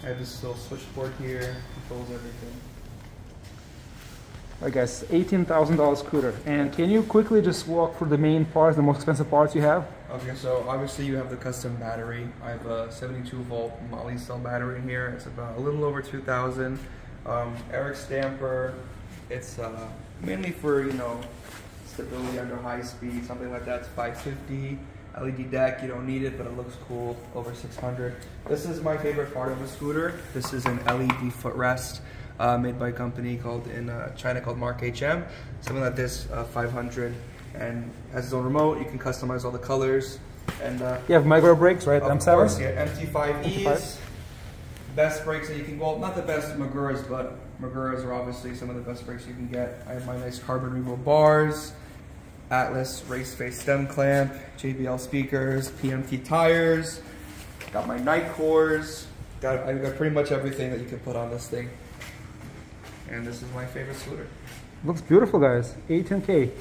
I have this little switchboard here, controls everything. I guess $18,000 scooter. And can you quickly just walk through the main parts, the most expensive parts you have? Okay, so obviously you have the custom battery. I have a 72 volt moly cell battery in here. It's about a little over 2,000. Eric Stamper. It's mainly for, you know, stability under high speed, something like that. It's 550. LED deck, you don't need it, but it looks cool, over 600. This is my favorite part of the scooter. This is an LED footrest made by a company called in China called Mark HM. Something like this, 500, and has its own remote. You can customize all the colors. And you have micro brakes, right? Of course, yeah, MT5Es. Best brakes that you can, well, not the best Maguras, but Maguras are obviously some of the best brakes you can get. I have my nice carbon removal bars, Atlas race face stem clamp, JBL speakers, PMT tires, got my night cores, I've got pretty much everything that you can put on this thing. And this is my favorite scooter. Looks beautiful, guys. 18K.